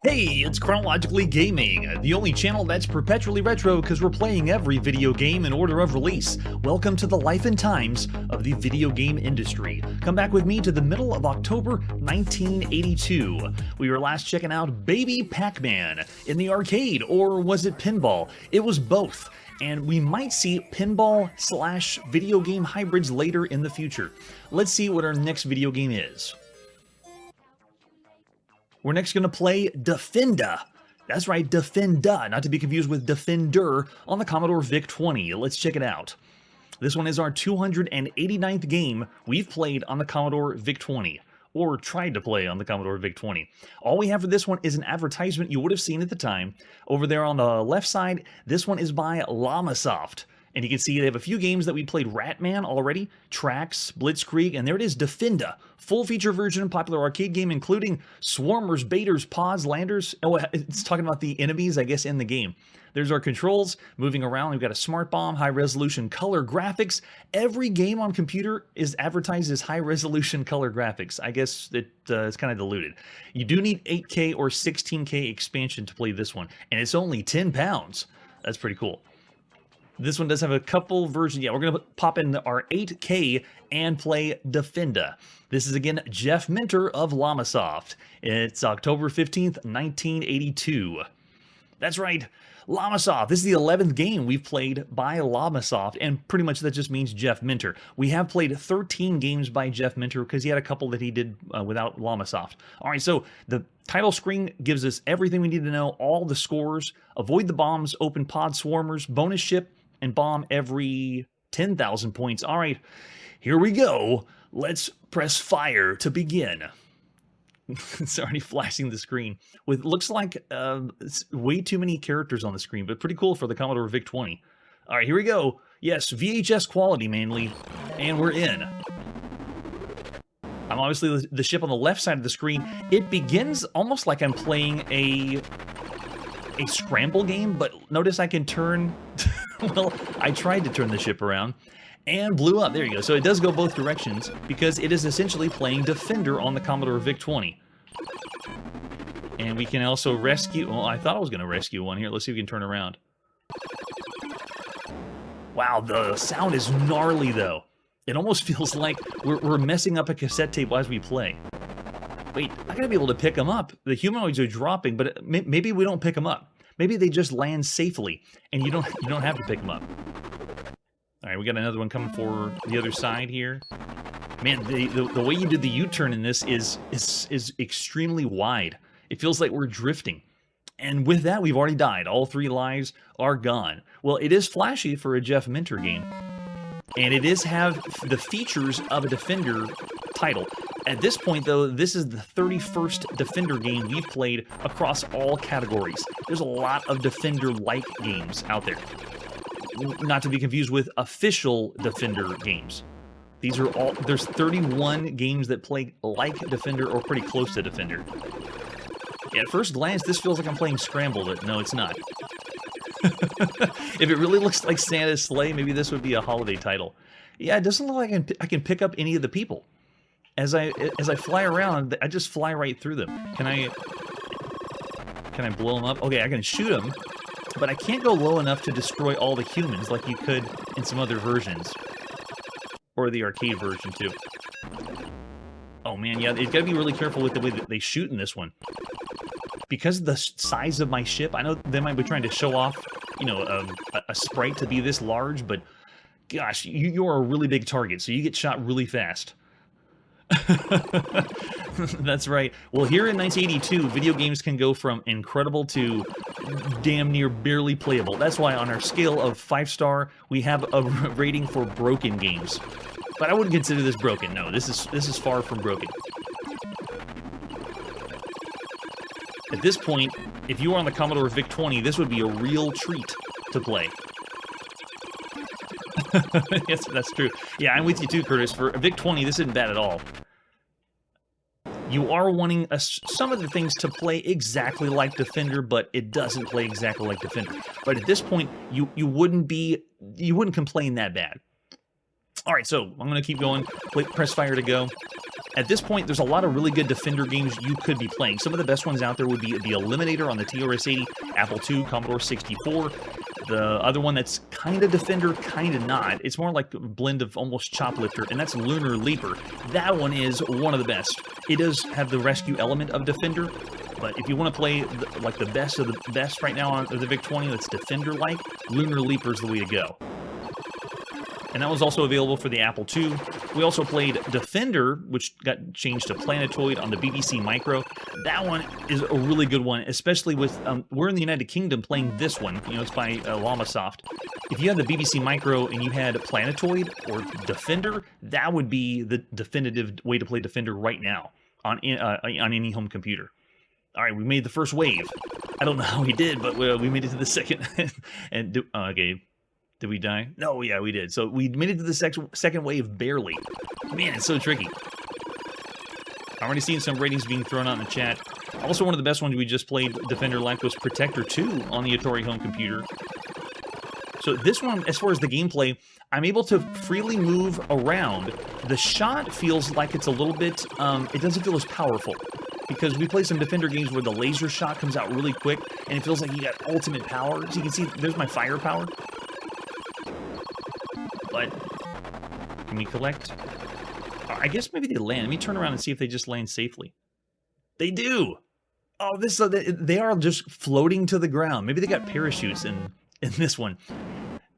Hey, it's Chronologically Gaming, the only channel that's perpetually retro because we're playing every video game in order of release. Welcome to the life and times of the video game industry. Come back with me to the middle of October 1982. We were last checking out Baby Pac-Man in the arcade, or was it pinball? It was both. And we might see pinball/video game hybrids later in the future. Let's see what our next video game is. We're next going to play Defenda. That's right, Defenda, not to be confused with Defender on the Commodore VIC-20. Let's check it out. This one is our 289th game we've played on the Commodore VIC-20, or tried to play on the Commodore VIC-20. All we have for this one is an advertisement you would have seen at the time. Over there on the left side, this one is by Llamasoft. And you can see they have a few games that we played. Ratman already, Trax, Blitzkrieg, and there it is, Defenda. Full feature version, popular arcade game, including swarmers, baiters, pods, landers. Oh, it's talking about the enemies, I guess, in the game. There's our controls, moving around. We've got a smart bomb, high-resolution color graphics. Every game on computer is advertised as high-resolution color graphics. I guess it's kind of diluted. You do need 8K or 16K expansion to play this one, and it's only 10 pounds. That's pretty cool. This one does have a couple versions. Yeah, we're going to pop in our 8K and play Defenda. This is, again, Jeff Minter of Llamasoft. It's October 15th, 1982. That's right, Llamasoft. This is the 11th game we've played by Llamasoft, and pretty much that just means Jeff Minter. We have played 13 games by Jeff Minter because he had a couple that he did without Llamasoft. All right, so the title screen gives us everything we need to know, all the scores, avoid the bombs, open pod swarmers, bonus ship, and bomb every 10,000 points. All right, here we go. Let's press fire to begin. It's already flashing the screen with, looks like it's way too many characters on the screen, but pretty cool for the Commodore VIC-20. All right, here we go. Yes, VHS quality mainly, and we're in. I'm obviously the ship on the left side of the screen. It begins almost like I'm playing a scramble game, but notice I can turn... Well, I tried to turn the ship around and blew up. There you go. So it does go both directions because it is essentially playing Defender on the Commodore VIC-20. And we can also rescue... Well, I thought I was going to rescue one here. Let's see if we can turn around. Wow, the sound is gnarly, though. It almost feels like we're messing up a cassette tape as we play. Wait, I gotta be able to pick them up. The humanoids are dropping, but maybe we don't pick them up. Maybe they just land safely, and you don't have to pick them up. All right, we got another one coming for the other side here. Man, the way you did the U-turn in this is extremely wide. It feels like we're drifting. And with that, we've already died. All 3 lives are gone. Well, it is flashy for a Jeff Minter game. And it does have the features of a Defender title. At this point, though, this is the 31st Defender game we've played across all categories. There's a lot of Defender-like games out there. Not to be confused with official Defender games. These are all... There's 31 games that play like Defender or pretty close to Defender. Yeah, at first glance, this feels like I'm playing Scramble, but no, it's not. If it really looks like Santa's sleigh, maybe this would be a holiday title. Yeah, it doesn't look like I can pick up any of the people. As I fly around, I just fly right through them. Can I blow them up? Okay, I can shoot them, but I can't go low enough to destroy all the humans like you could in some other versions. Or the arcade version, too. Oh, man, yeah, you've got to be really careful with the way that they shoot in this one. Because of the size of my ship, I know they might be trying to show off, you know, a sprite to be this large, but gosh, you're a really big target, so you get shot really fast. That's right. Well, here in 1982, video games can go from incredible to damn near barely playable. That's why on our scale of 5-star, we have a rating for broken games. But I wouldn't consider this broken. No, this is far from broken. At this point, if you were on the Commodore VIC-20, this would be a real treat to play. Yes, that's true. Yeah, I'm with you too, Curtis. For a VIC-20, this isn't bad at all. You are wanting some of the things to play exactly like Defender, but it doesn't play exactly like Defender. But at this point, you wouldn't complain that bad. All right, so I'm going to keep going. Press fire to go. At this point, there's a lot of really good Defender games you could be playing. Some of the best ones out there would be the Eliminator on the TRS-80, Apple II, Commodore 64. The other one that's kind of Defender, kind of not. It's more like a blend of almost Choplifter, and that's Lunar Leaper. That one is one of the best. It does have the rescue element of Defender, but if you want to play like the best of the best right now on the VIC-20 that's Defender-like, Lunar Leaper is the way to go. And that was also available for the Apple II. We also played Defender, which got changed to Planetoid on the BBC Micro. That one is a really good one, especially with, we're in the United Kingdom playing this one. You know, it's by Llamasoft. If you had the BBC Micro and you had Planetoid or Defender, that would be the definitive way to play Defender right now on any home computer. All right, we made the first wave. I don't know how we did, but we made it to the second. And okay. Did we die? No, yeah, we did. So we made it to the second wave barely. Man, it's so tricky. I'm already seeing some ratings being thrown out in the chat. Also, one of the best ones we just played Defender-like was Protector 2 on the Atari home computer. So this one, as far as the gameplay, I'm able to freely move around. The shot feels like it's a little bit, it doesn't feel as powerful. Because we play some Defender games where the laser shot comes out really quick, and it feels like you got ultimate power. So you can see, there's my firepower. But can we collect? I guess maybe they land. Let me turn around and see if they just land safely. They do. Oh, they are just floating to the ground. Maybe they got parachutes in this one.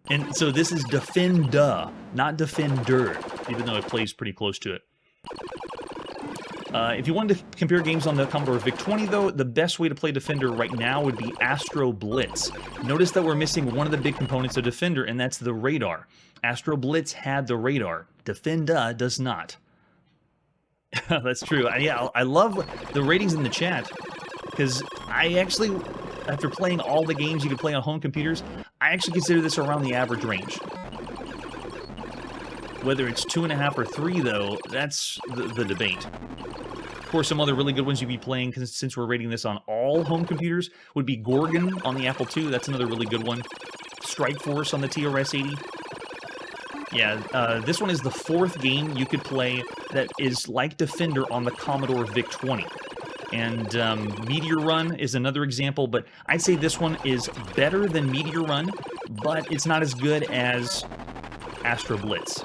And so this is Defenda, not Defender, even though it plays pretty close to it. If you wanted to compare games on the Commodore VIC-20, though, the best way to play Defender right now would be Astro Blitz. Notice that we're missing one of the big components of Defender, and that's the radar. Astro Blitz had the radar. Defenda does not. That's true. I love the ratings in the chat, because I actually, after playing all the games you can play on home computers, I actually consider this around the average range. Whether it's 2.5 or 3, though, that's the debate. Of course, some other really good ones you'd be playing, since we're rating this on all home computers, would be Gorgon on the Apple II. That's another really good one. Strike Force on the TRS-80. Yeah, this one is the 4th game you could play that is like Defender on the Commodore VIC-20. And Meteor Run is another example, but I'd say this one is better than Meteor Run, but it's not as good as Astro Blitz.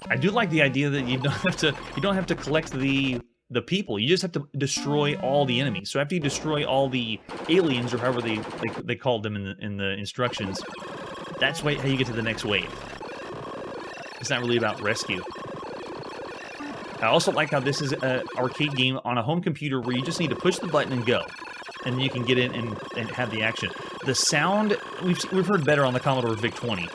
I do like the idea that you don't have to collect the people. You just have to destroy all the enemies. So after you destroy all the aliens, or however they called them in the instructions, that's how you get to the next wave. It's not really about rescue. I also like how this is an arcade game on a home computer where you just need to push the button and go, and then you can get in and have the action. The sound we've heard better on the Commodore VIC-20.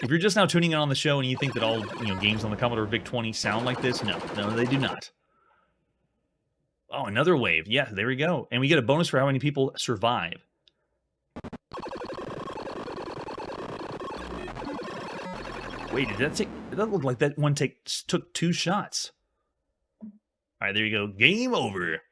If you're just now tuning in on the show and you think that all games on the Commodore VIC-20 sound like this, no, they do not. Oh, another wave. Yeah, there we go. And we get a bonus for how many people survive. Wait, did that look like that one took 2 shots? All right, there you go. Game over.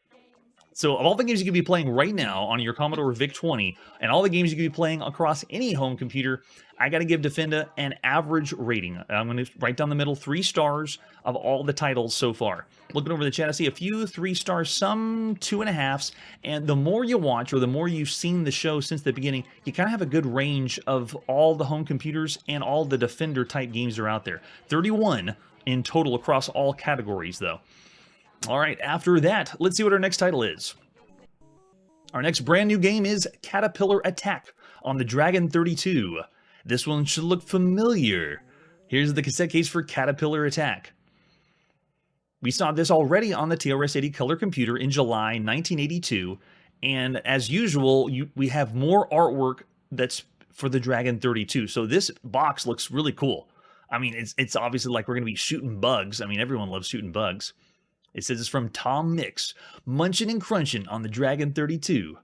So of all the games you could be playing right now on your Commodore VIC-20, and all the games you could be playing across any home computer, I got to give Defenda an average rating. I'm going to write down the middle 3 stars of all the titles so far. Looking over the chat, I see a few 3 stars, some 2.5s, and the more you watch, or the more you've seen the show since the beginning, you kind of have a good range of all the home computers and all the Defender-type games that are out there. 31 in total across all categories, though. All right, after that, let's see what our next title is. Our next brand new game is Katerpillar Attack on the Dragon 32. This one should look familiar. Here's the cassette case for Katerpillar Attack. We saw this already on the TRS-80 color computer in July 1982, and as usual, we have more artwork that's for the Dragon 32. So this box looks really cool. I mean, it's obviously like we're going to be shooting bugs. I mean, everyone loves shooting bugs. It says it's from Tom Mix, munchin' and crunchin' on the Dragon 32.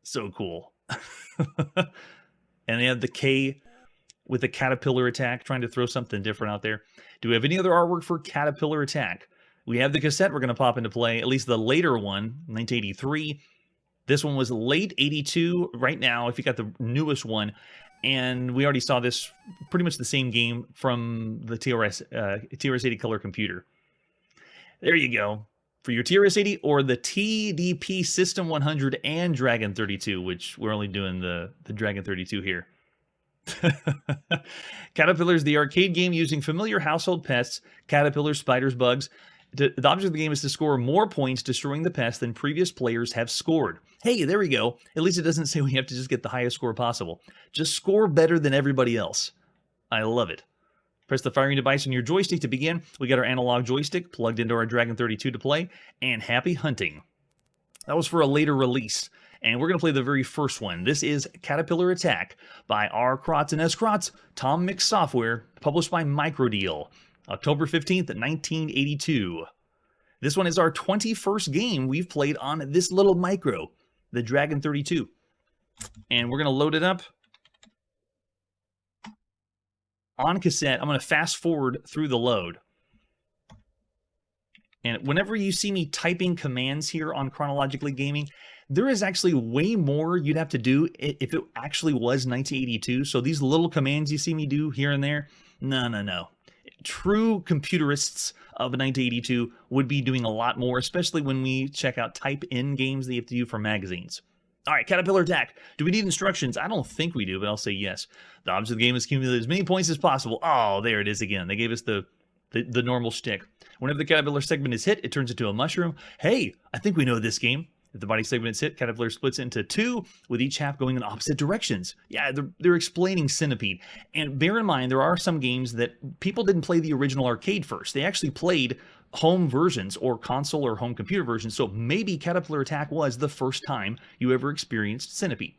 So cool. And they have the K with the Katerpillar Attack, trying to throw something different out there. Do we have any other artwork for Katerpillar Attack? We have the cassette we're going to pop into play, at least the later one, 1983. This one was late 82. Right now, if you got the newest one, And we already saw this, pretty much the same game from the TRS-80 color computer. There you go. For your TRS-80 or the TDP System 100 and Dragon 32, which we're only doing the Dragon 32 here. Caterpillar's the arcade game using familiar household pests, caterpillars, spiders, bugs. The object of the game is to score more points destroying the pests than previous players have scored. Hey, there we go. At least it doesn't say we have to just get the highest score possible. Just score better than everybody else. I love it. Press the firing device on your joystick to begin. We got our analog joystick plugged into our Dragon 32 to play, and happy hunting. That was for a later release, and we're going to play the very first one. This is Katerpillar Attack by R. Krotz and S. Krotz, Tom Mix Software, published by Microdeal, October 15th, 1982. This one is our 21st game we've played on this little micro, the Dragon 32. And we're going to load it up on cassette. I'm going to fast forward through the load. And whenever you see me typing commands here on Chronologically Gaming, there is actually way more you'd have to do if it actually was 1982. So these little commands you see me do here and there, no. True computerists of 1982 would be doing a lot more, especially when we check out type-in games that you have to do for magazines. All right, Katerpillar Attack. Do we need instructions? I don't think we do, but I'll say yes. The object of the game is accumulate as many points as possible. Oh, there it is again. They gave us the normal shtick. Whenever the Caterpillar segment is hit, it turns into a mushroom. Hey, I think we know this game. If the body segment is hit, Caterpillar splits into two, with each half going in opposite directions. Yeah, they're explaining Centipede. And bear in mind, there are some games that people didn't play the original arcade first. They actually played home versions or console or home computer versions. So maybe Katerpillar Attack was the first time you ever experienced Centipede.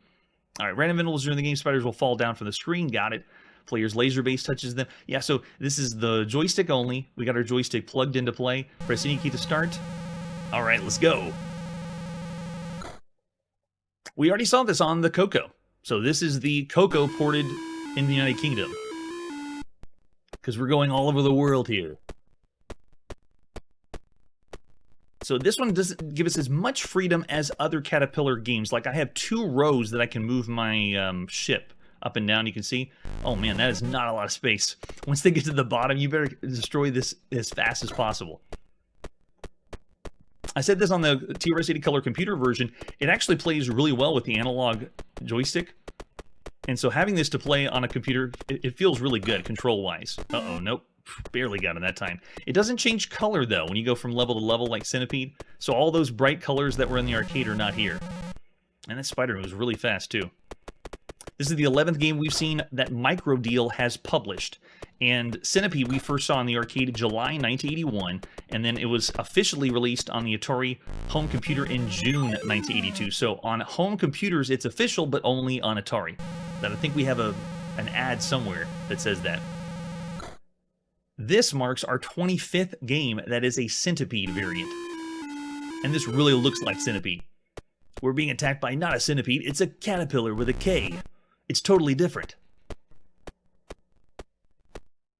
All right, random intervals during the game, spiders will fall down from the screen. Got it. Player's laser base touches them. Yeah, so this is the joystick only. We got our joystick plugged into play. Press any key to start. All right, let's go. We already saw this on the Coco. So this is the Coco ported in the United Kingdom. Because we're going all over the world here. So this one doesn't give us as much freedom as other Caterpillar games. Like I have 2 rows that I can move my ship up and down, you can see. Oh man, that is not a lot of space. Once they get to the bottom, you better destroy this as fast as possible. I said this on the TRS-80 color computer version. It actually plays really well with the analog joystick. And so having this to play on a computer, it feels really good control-wise. Uh-oh, nope. Barely got it that time. It doesn't change color, though, when you go from level to level like Centipede. So all those bright colors that were in the arcade are not here. And that spider moves really fast, too. This is the 11th game we've seen that Microdeal has published. And Centipede we first saw in the arcade in July 1981, and then it was officially released on the Atari home computer in June 1982. So on home computers, it's official, but only on Atari. And I think we have an ad somewhere that says that. This marks our 25th game that is a Centipede variant. And this really looks like Centipede. We're being attacked by not a centipede, it's a caterpillar with a K. It's totally different.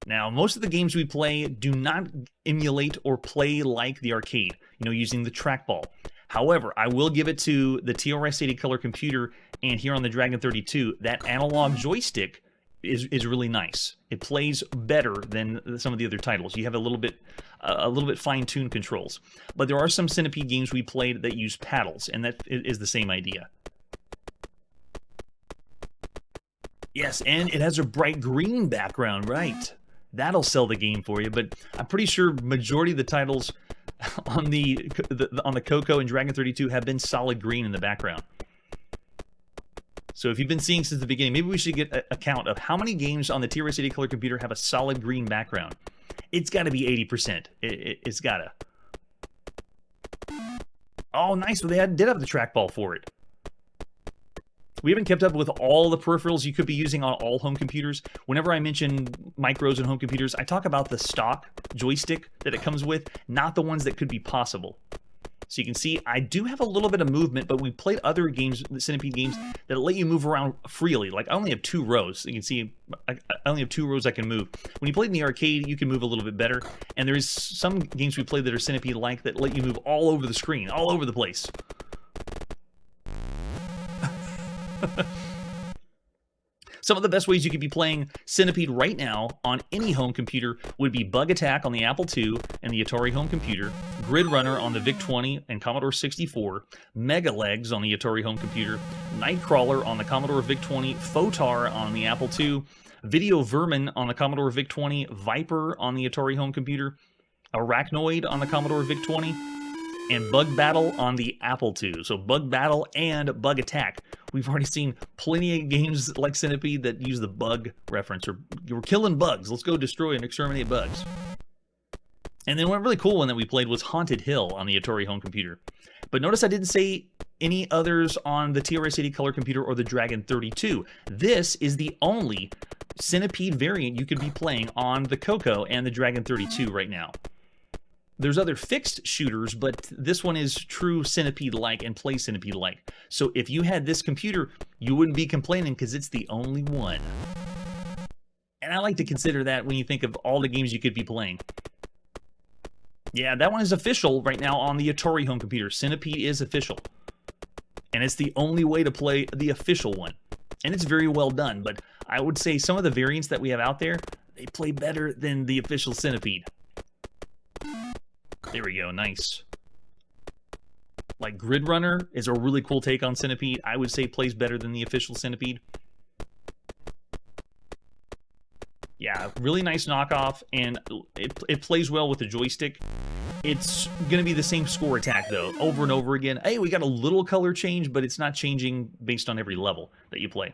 Now, most of the games we play do not emulate or play like the arcade, using the trackball. However, I will give it to the TRS-80 color computer and here on the Dragon 32, that analog joystick is really nice. It plays better than some of the other titles. You have a little bit fine-tuned controls. But there are some Centipede games we played that use paddles, and that is the same idea. Yes, and it has a bright green background, right? That'll sell the game for you, but I'm pretty sure majority of the titles on the Coco and Dragon 32 have been solid green in the background. So if you've been seeing since the beginning, maybe we should get a count of how many games on the TRS-80 color computer have a solid green background. It's got to be 80%. It's got to. Oh, nice. Well, they did have the trackball for it. We haven't kept up with all the peripherals you could be using on all home computers. Whenever I mention micros and home computers, I talk about the stock joystick that it comes with, not the ones that could be possible. So you can see I do have a little bit of movement, but we played other games, the Centipede games, that let you move around freely. Like I only have 2 rows. You can see I only have 2 rows I can move. When you played in the arcade, you can move a little bit better. And there's some games we played that are Centipede-like that let you move all over the screen, all over the place. Some of the best ways you could be playing Centipede right now on any home computer would be Bug Attack on the Apple II and the Atari home computer, Grid Runner on the VIC-20 and Commodore 64, Mega Legs on the Atari home computer, Nightcrawler on the Commodore VIC-20, Photar on the Apple II, Video Vermin on the Commodore VIC-20, Viper on the Atari home computer, Arachnoid on the Commodore VIC-20, and Bug Battle on the Apple II. So Bug Battle and Bug Attack. We've already seen plenty of games like Centipede that use the bug reference, or we're killing bugs. Let's go destroy and exterminate bugs. And then one really cool one that we played was Haunted Hill on the Atari home computer. But notice I didn't say any others on the TRS-80 color computer or the Dragon 32. This is the only Centipede variant you could be playing on the Coco and the Dragon 32 right now. There's other fixed shooters, but this one is true Centipede-like and plays Centipede-like. So if you had this computer, you wouldn't be complaining because it's the only one. And I like to consider that when you think of all the games you could be playing. Yeah, that one is official right now on the Atari home computer. Centipede is official. And it's the only way to play the official one. And it's very well done, but I would say some of the variants that we have out there, they play better than the official Centipede. There we go, nice. Like Grid Runner is a really cool take on Centipede. I would say plays better than the official Centipede. Yeah, really nice knockoff, and it plays well with the joystick. It's going to be the same score attack, though, over and over again. Hey, we got a little color change, but it's not changing based on every level that you play.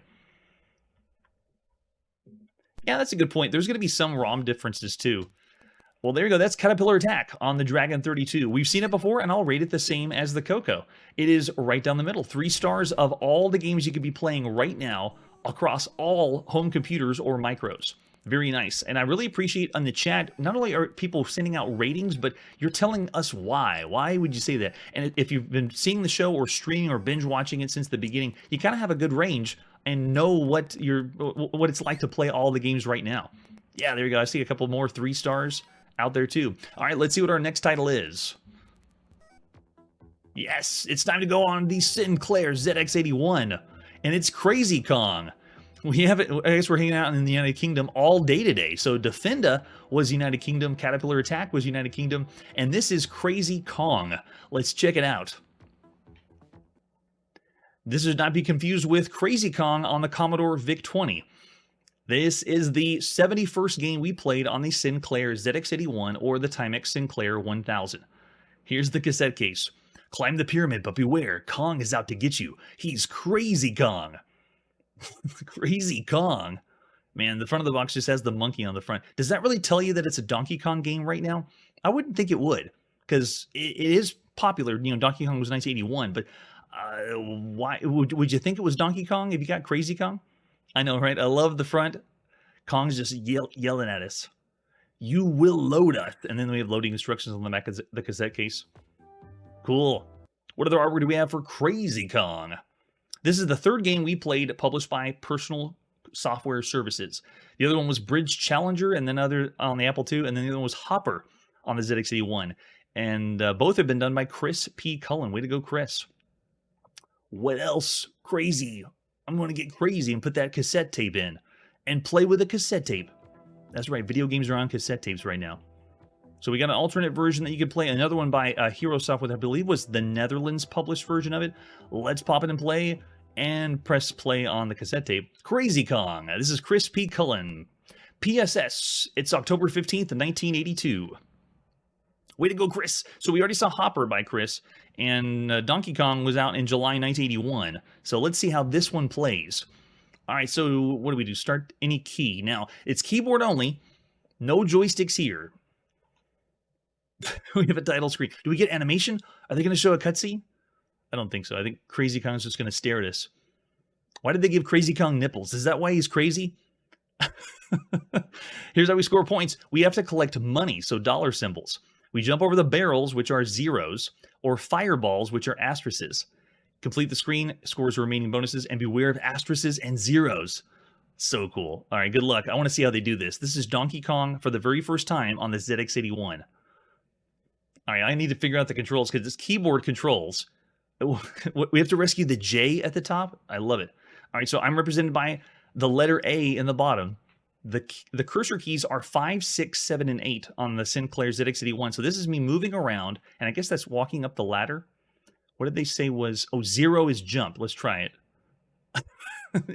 Yeah, that's a good point. There's going to be some ROM differences, too. Well, there you go. That's Katerpillar Attack on the Dragon 32. We've seen it before, and I'll rate it the same as the Coco. It is right down the middle. 3 stars of all the games you could be playing right now across all home computers or micros. Very nice. And I really appreciate on the chat, not only are people sending out ratings, but you're telling us why. Why would you say that? And if you've been seeing the show or streaming or binge watching it since the beginning, you kind of have a good range and know what it's like to play all the games right now. Yeah, there you go. I see a couple more 3 stars out there too. All right, let's see what our next title is. Yes, it's time to go on the Sinclair ZX81, and it's Krazy Kong. We have it. I guess we're hanging out in the United Kingdom all day today. So Defenda was United Kingdom, Katerpillar Attack was United Kingdom, and this is Krazy Kong. Let's check it out. This is not be confused with Krazy Kong on the Commodore VIC-20. This is the 71st game we played on the Sinclair ZX81 or the Timex Sinclair 1000. Here's the cassette case. Climb the pyramid, but beware, Kong is out to get you. He's Krazy Kong. Krazy Kong. Man, the front of the box just has the monkey on the front. Does that really tell you that it's a Donkey Kong game right now? I wouldn't think it would, because it is popular. You know, Donkey Kong was 1981, but why would you think it was Donkey Kong if you got Krazy Kong? I know, right? I love the front. Kong's just yelling at us. You will load us. And then we have loading instructions on the back of the cassette case. Cool. What other artwork do we have for Krazy Kong? This is the 3rd game we played published by Personal Software Services. The other one was Bridge Challenger, and then other on the Apple II, and then the other one was Hopper on the ZX81. And both have been done by Chris P. Cullen. Way to go, Chris. What else? Crazy. I'm going to get crazy and put that cassette tape in and play with a cassette tape. That's right, video games are on cassette tapes right now. So we got an alternate version that you could play. Another one by Hero Software, I believe was the Netherlands published version of it. Let's pop it and play and press play on the cassette tape. Krazy Kong. This is Chris P. Cullen. PSS. It's October 15th, 1982. Way to go, Chris. So we already saw Hopper by Chris, and Donkey Kong was out in July 1981. So let's see how this one plays. All right, so what do we do? Start any key. Now, it's keyboard only. No joysticks here. We have a title screen. Do we get animation? Are they going to show a cutscene? I don't think so. I think Krazy Kong's just going to stare at us. Why did they give Krazy Kong nipples? Is that why he's crazy? Here's how we score points. We have to collect money, so dollar symbols. We jump over the barrels, which are zeros, or fireballs, which are asterisks. Complete the screen, scores remaining bonuses, and beware of asterisks and zeros. So cool. All right, good luck. I want to see how they do this. This is Donkey Kong for the very first time on the ZX81. All right, I need to figure out the controls because it's keyboard controls. We have to rescue the J at the top. I love it. All right, so I'm represented by the letter A in the bottom. The cursor keys are 5, 6, 7, and 8 on the Sinclair ZX81. So this is me moving around, and I guess that's walking up the ladder. What did they say was... Oh, 0 is jump. Let's try it.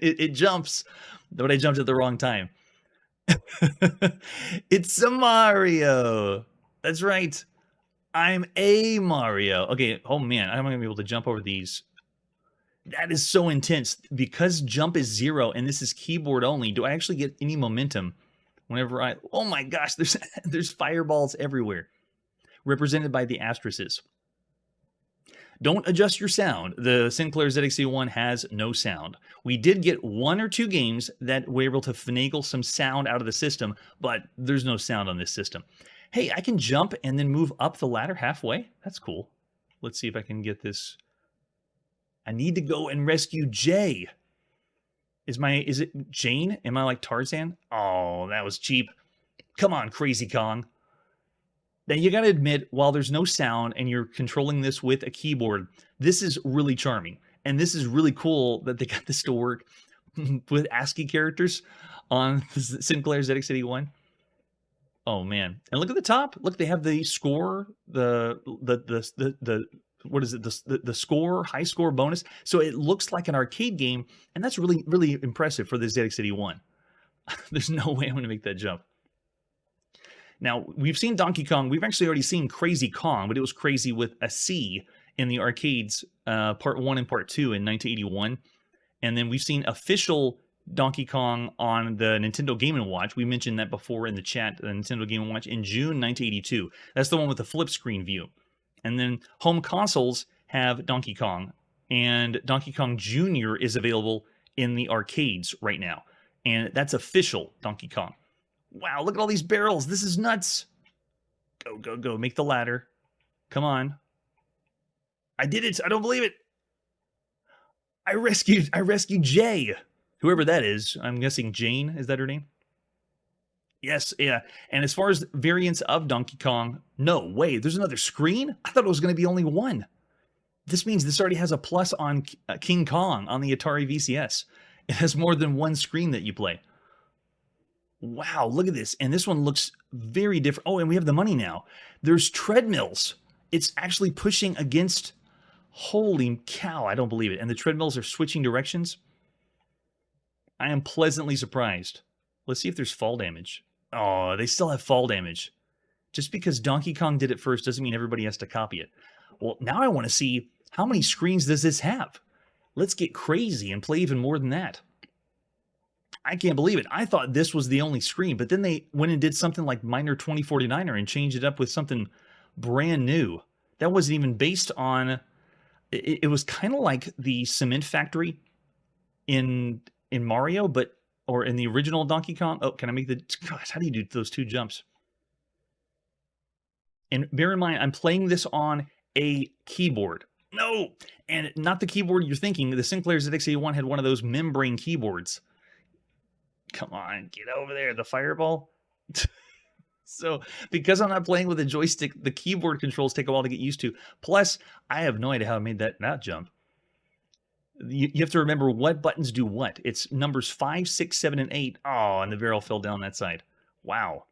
It jumps, but I jumped at the wrong time. It's a Mario. That's right. I'm a Mario. Okay, oh man, I'm going to be able to jump over these. That is so intense. Because jump is 0 and this is keyboard only, do I actually get any momentum whenever I... Oh my gosh, there's fireballs everywhere. Represented by the asterisks. Don't adjust your sound. The Sinclair ZX81 has no sound. We did get 1 or 2 games that were able to finagle some sound out of the system, but there's no sound on this system. Hey, I can jump and then move up the ladder halfway. That's cool. Let's see if I can get this. I need to go and rescue Jay. Is it Jane? Am I like Tarzan? Oh, that was cheap. Come on, Krazy Kong. Now, you got to admit, while there's no sound and you're controlling this with a keyboard, this is really charming. And this is really cool that they got this to work with ASCII characters on the Sinclair ZX81. Oh, man. And look at the top. Look, they have the score, what is it? The score, high score bonus. So it looks like an arcade game, and that's really, really impressive for the ZX81. There's no way I'm going to make that jump. Now, we've seen Donkey Kong. We've actually already seen Krazy Kong, but it was crazy with a C in the arcades, Part 1 and Part 2 in 1981. And then we've seen official Donkey Kong on the Nintendo Game & Watch. We mentioned that before in the chat, the Nintendo Game & Watch in June 1982. That's the one with the flip screen view. And then home consoles have Donkey Kong, and Donkey Kong Jr. is available in the arcades right now. And that's official Donkey Kong. Wow, look at all these barrels. This is nuts. Go, go, go. Make the ladder. Come on. I did it. I don't believe it. I rescued Jay. Whoever that is. I'm guessing Jane. Is that her name? Yes, yeah. And as far as variants of Donkey Kong, no way. There's another screen? I thought it was going to be only one. This means this already has a plus on King Kong on the Atari VCS. It has more than one screen that you play. Wow, look at this. And this one looks very different. Oh, and we have the money now. There's treadmills. It's actually pushing against... Holy cow, I don't believe it. And the treadmills are switching directions. I am pleasantly surprised. Let's see if there's fall damage. Oh, they still have fall damage. Just because Donkey Kong did it first doesn't mean everybody has to copy it. Well, now I want to see how many screens does this have? Let's get crazy and play even more than that. I can't believe it. I thought this was the only screen, but then they went and did something like Miner 2049er and changed it up with something brand new. That wasn't even based on... It was kind of like the cement factory in Mario, but... Or in the original Donkey Kong. Oh, can I make the... Gosh, how do you do those 2 jumps? And bear in mind, I'm playing this on a keyboard. No! And not the keyboard you're thinking. The Sinclair ZX81 had one of those membrane keyboards. Come on, get over there. The fireball. So, because I'm not playing with a joystick, the keyboard controls take a while to get used to. Plus, I have no idea how I made that jump. You have to remember what buttons do what. It's numbers 5, 6, 7, and 8. Oh, and the barrel fell down that side. Wow.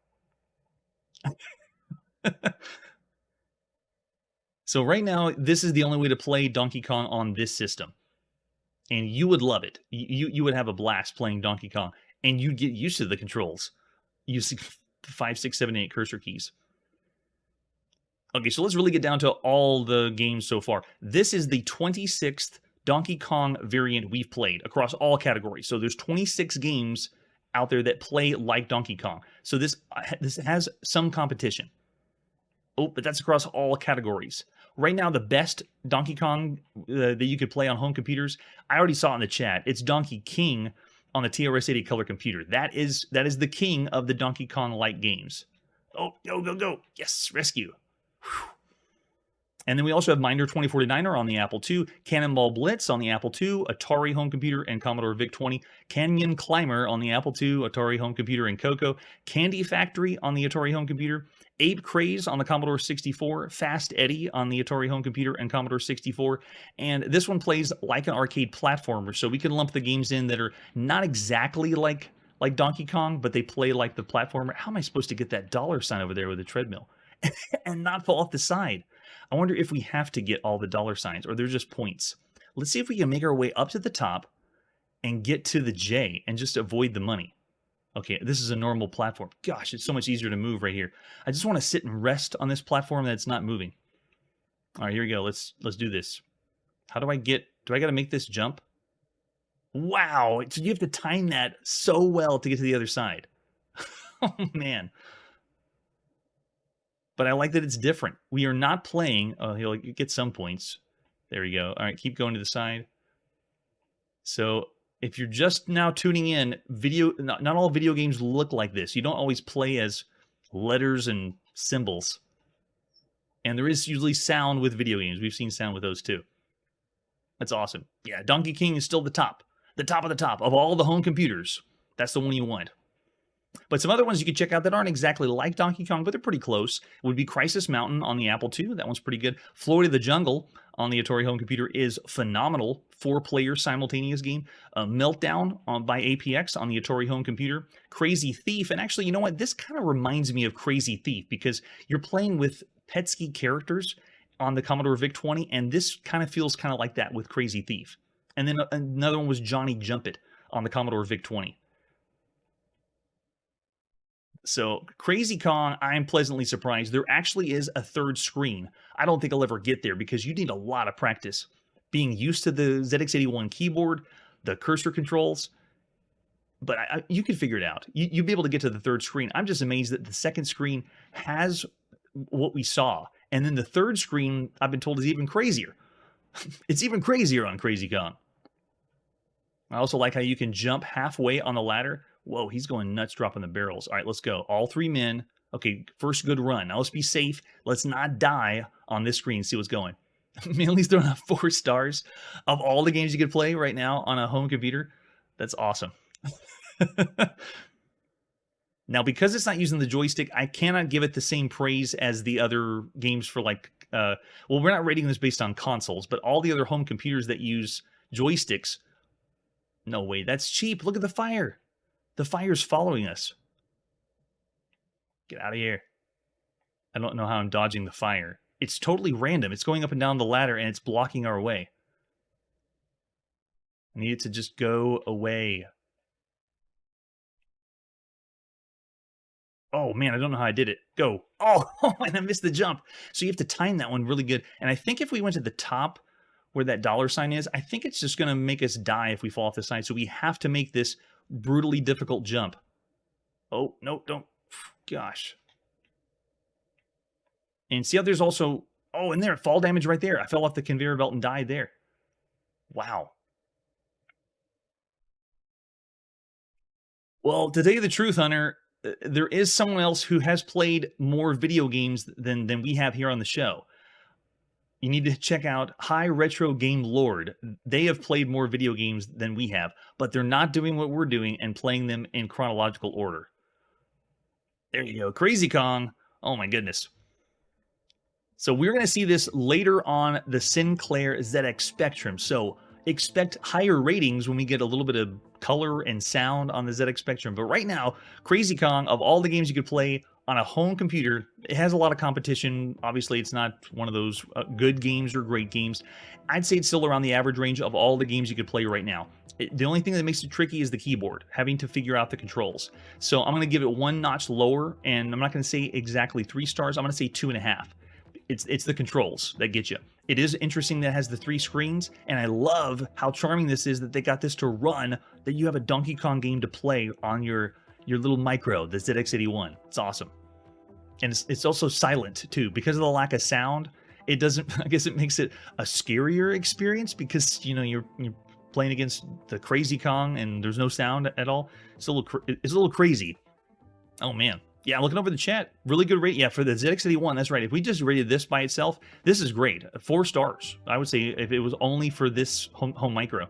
So right now, this is the only way to play Donkey Kong on this system. And you would love it. You would have a blast playing Donkey Kong. And you'd get used to the controls. Using 5, 6, 7, 8 cursor keys. Okay, so let's really get down to all the games so far. This is the 26th Donkey Kong variant we've played across all categories. So there's 26 games out there that play like Donkey Kong. So this has some competition. Oh, but that's across all categories. Right now, the best Donkey Kong that you could play on home computers, I already saw it in the chat. It's Donkey King on the TRS-80 color computer. That is the king of the Donkey Kong-like games. Oh, go, go, go. Yes, rescue. Whew. And then we also have Miner 2049er on the Apple II, Cannonball Blitz on the Apple II, Atari home computer, and Commodore VIC-20, Canyon Climber on the Apple II, Atari home computer, and Coco, Candy Factory on the Atari home computer, Ape Craze on the Commodore 64, Fast Eddie on the Atari home computer and Commodore 64, and this one plays like an arcade platformer, so we can lump the games in that are not exactly like Donkey Kong, but they play like the platformer. How am I supposed to get that $sign over there with a treadmill and not fall off the side? I wonder if we have to get all the $signs or they're just points. Let's see if we can make our way up to the top and get to the J and just avoid the money. Okay, this is a normal platform. Gosh, it's so much easier to move right here. I just want to sit and rest on this platform that's not moving. All right, here we go. Let's do this. How do I get... Do I got to make this jump? Wow, so you have to time that so well to get to the other side. Oh, man. But I like that it's different. We are not playing... Oh, he'll get some points. There we go. All right, keep going to the side. So... if you're just now tuning in, not all video games look like this. You don't always play as letters and symbols. And there is usually sound with video games. We've seen sound with those too. That's awesome. Yeah, Donkey King is still the top. The top of the top of all the home computers. That's the one you want. But some other ones you can check out that aren't exactly like Donkey Kong, but they're pretty close. It would be Crisis Mountain on the Apple II. That one's pretty good. Floyd of the Jungle on the Atari home computer is phenomenal. 4-player simultaneous game. Meltdown by APX on the Atari home computer. Crazy Thief. And actually, you know what? This kind of reminds me of Crazy Thief because you're playing with Petsky characters on the Commodore VIC-20, and this kind of feels kind of like that with Crazy Thief. And then another one was Johnny Jumpit on the Commodore VIC-20. So, Krazy Kong, I'm pleasantly surprised. There actually is a third screen. I don't think I'll ever get there because you need a lot of practice. Being used to the ZX81 keyboard, the cursor controls, but you can figure it out. You'll be able to get to the third screen. I'm just amazed that the second screen has what we saw. And then the third screen, I've been told, is even crazier. It's even crazier on Krazy Kong. I also like how you can jump halfway on the ladder. Whoa, he's going nuts dropping the barrels. All right, let's go. All 3 men. Okay, first good run. Now let's be safe. Let's not die on this screen. See what's going. Manly's throwing out 4 stars of all the games you could play right now on a home computer. That's awesome. Now, because it's not using the joystick, I cannot give it the same praise as the other games for like... well, we're not rating this based on consoles, but all the other home computers that use joysticks... No way, that's cheap. Look at the fire. The fire's following us. Get out of here. I don't know how I'm dodging the fire. It's totally random. It's going up and down the ladder, and it's blocking our way. I need it to just go away. Oh, man, I don't know how I did it. Go. Oh, and I missed the jump. So you have to time that one really good. And I think if we went to the top where that $sign is, I think it's just going to make us die if we fall off the side. So we have to make this brutally difficult jump. Oh, no, don't. Gosh. And see how there's also... Oh, and there, fall damage right there. I fell off the conveyor belt and died there. Wow. Well, to tell you the truth, Hunter, there is someone else who has played more video games than we have here on the show. You need to check out High Retro Game Lord. They have played more video games than we have, but they're not doing what we're doing and playing them in chronological order. There you go. Krazy Kong. Oh my goodness. So we're going to see this later on the Sinclair ZX Spectrum. So expect higher ratings when we get a little bit of color and sound on the ZX Spectrum. But right now, Krazy Kong, of all the games you could play on a home computer, it has a lot of competition. Obviously, it's not one of those good games or great games. I'd say it's still around the average range of all the games you could play right now. The only thing that makes it tricky is the keyboard, having to figure out the controls. So I'm going to give it 1 notch lower, and I'm not going to say exactly 3 stars. I'm going to say 2.5. It's the controls that get you. It is interesting that it has the 3 screens, and I love how charming this is that they got this to run, that you have a Donkey Kong game to play on your little micro, the ZX81. It's awesome. And it's also silent, too. Because of the lack of sound, it doesn't... I guess it makes it a scarier experience because, you know, you're playing against the Krazy Kong and there's no sound at all. It's a little crazy. Oh, man. Yeah, looking over the chat, really good rate. Yeah, for the ZX81, that's right. If we just rated this by itself, this is great. 4 stars, I would say, if it was only for this home micro.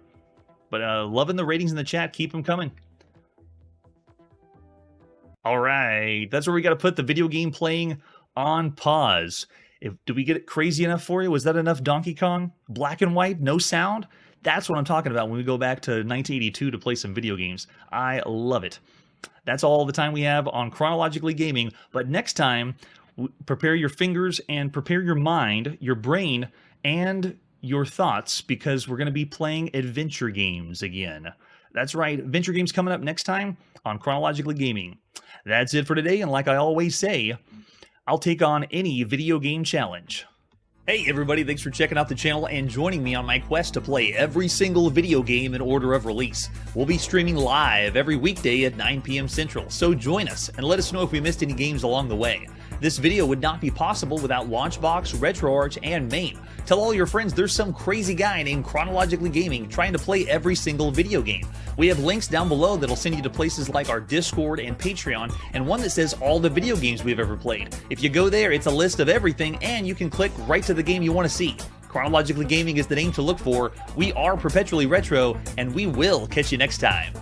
But loving the ratings in the chat. Keep them coming. All right, that's where we got to put the video game playing On pause. Did we get it crazy enough for you? Was that enough Donkey Kong? Black and white, no sound? That's what I'm talking about when we go back to 1982 to play some video games. I love it. That's all the time we have on Chronologically Gaming, but next time, prepare your fingers and prepare your mind, your brain, and your thoughts, because we're going to be playing adventure games again. That's right, adventure games coming up next time on Chronologically Gaming. That's it for today, and like I always say, I'll take on any video game challenge. Hey everybody, thanks for checking out the channel and joining me on my quest to play every single video game in order of release. We'll be streaming live every weekday at 9 p.m. Central, so join us and let us know if we missed any games along the way. This video would not be possible without Launchbox, RetroArch, and MAME. Tell all your friends there's some crazy guy named Chronologically Gaming trying to play every single video game. We have links down below that'll send you to places like our Discord and Patreon, and one that says all the video games we've ever played. If you go there, it's a list of everything, and you can click right to the game you want to see. Chronologically Gaming is the name to look for. We are perpetually retro, and we will catch you next time.